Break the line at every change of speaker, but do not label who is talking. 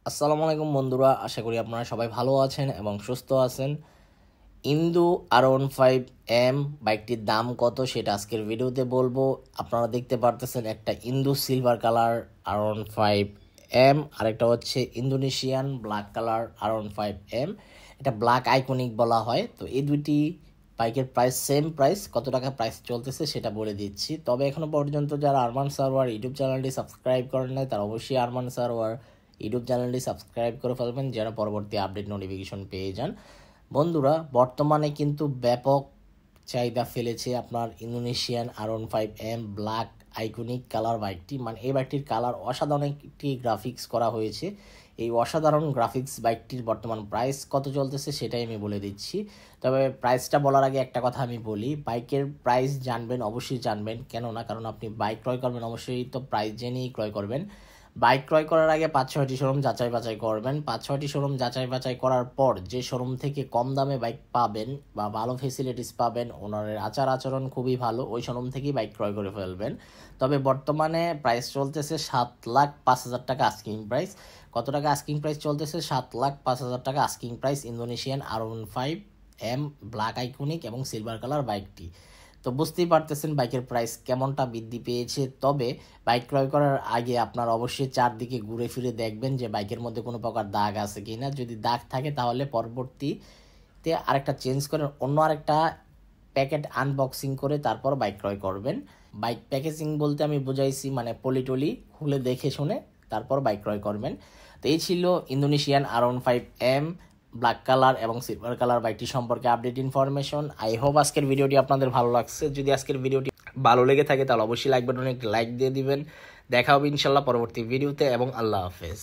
আসসালামু আলাইকুম বন্ধুরা, আশা করি আপনারা সবাই ভালো আছেন এবং সুস্থ আছেন। ইন্দু R15M বাইকটির দাম কত সেটা আজকের ভিডিওতে বলবো। আপনারা দেখতে পারতেছেন একটা ইন্দু সিলভার কালার R15M, আরেকটা হচ্ছে ইন্দোনেশিয়ান ব্ল্যাক কালার R15M। এটা ব্ল্যাক আইকনিক বলা হয়। তো এই দুইটি বাইকের প্রাইস সেম প্রাইস, কত টাকা প্রাইস চলতেছে সেটা বলে দিচ্ছি। তবে এখনো পর্যন্ত যারা আরমান সারোয়ার ইউটিউব চ্যানেলটি সাবস্ক্রাইব করেন নাই তারা অবশ্যই আরমান সারোয়ার ইউটিউব চ্যানেলটি সাবস্ক্রাইব করে ফেলবেন, যারা পরবর্তী আপডেট নোটিফিকেশন পেয়ে যান। বন্ধুরা, বর্তমানে কিন্তু ব্যাপক চাহিদা ফেলেছে আপনার Indonesian R15M black iconic colour বাইকটি। মানে এই বাইকটির কালার অসাধারণ একটি গ্রাফিক্স করা হয়েছে। এই অসাধারণ গ্রাফিক্স বাইকটির বর্তমান প্রাইস কত চলতেছে সেটাই আমি বলে দিচ্ছি। তবে প্রাইসটা বলার আগে একটা কথা আমি বলি, বাইকের প্রাইস জানবেন, অবশ্যই জানবেন। কেন না, কারণ আপনি বাইক ক্রয় করবেন অবশ্যই তো প্রাইস জেনেই ক্রয় করবেন। বাইক ক্রয় করার আগে 5-6টি শোরুম যাচাই বাছাই করবেন। 5-6টি শোরুম যাচাই বাছাই করার পর যে শোরুম থেকে কম দামে বাইক পাবেন বা ভালো ফেসিলিটিস পাবেন, ওনাদের আচার আচরণ খুবই ভালো, ওই শোরুম থেকেই বাইক ক্রয় করে ফেলবেন। তবে বর্তমানে প্রাইস চলতেছে 7,05,000 টাকা আস্কিং প্রাইস। কত টাকা আস্কিং প্রাইস চলতেছে? 7,05,000 টাকা asking price Indonesian R15M black iconic এবং সিলভার কালার বাইকটি। তো বুঝতেই পারতেছেন বাইকের প্রাইস কেমনটা বৃদ্ধি পেয়েছে। তবে বাইক ক্রয় করার আগে আপনার অবশ্যই চারদিকে ঘুরে ফিরে দেখবেন যে বাইকের মধ্যে কোনো প্রকার দাগ আছে কি না। যদি দাগ থাকে তাহলে পরবর্তীতে আরেকটা চেঞ্জ করে অন্য আরেকটা প্যাকেট আনবক্সিং করে তারপর বাইক ক্রয় করবেন। বাইক প্যাকেজিং বলতে আমি বুঝাইছি মানে পলিটলি খুলে দেখে শুনে তারপর বাইক ক্রয় করবেন। তো এই ছিল ইন্দোনেশিয়ান R15M ব্ল্যাক কালার এবং সিলভার কালার বাইকটি সম্পর্কে আপডেট ইনফরমেশন। আই হোপ আজকের ভিডিওটি আপনাদের ভালো লাগছে। যদি আজকের ভিডিওটি ভালো লেগে থাকে তাহলে অবশ্যই লাইক বাটনে লাইক দিয়ে দিবেন। দেখা হবে ইনশাল্লাহ পরবর্তী ভিডিওতে এবং আল্লাহ হাফেজ।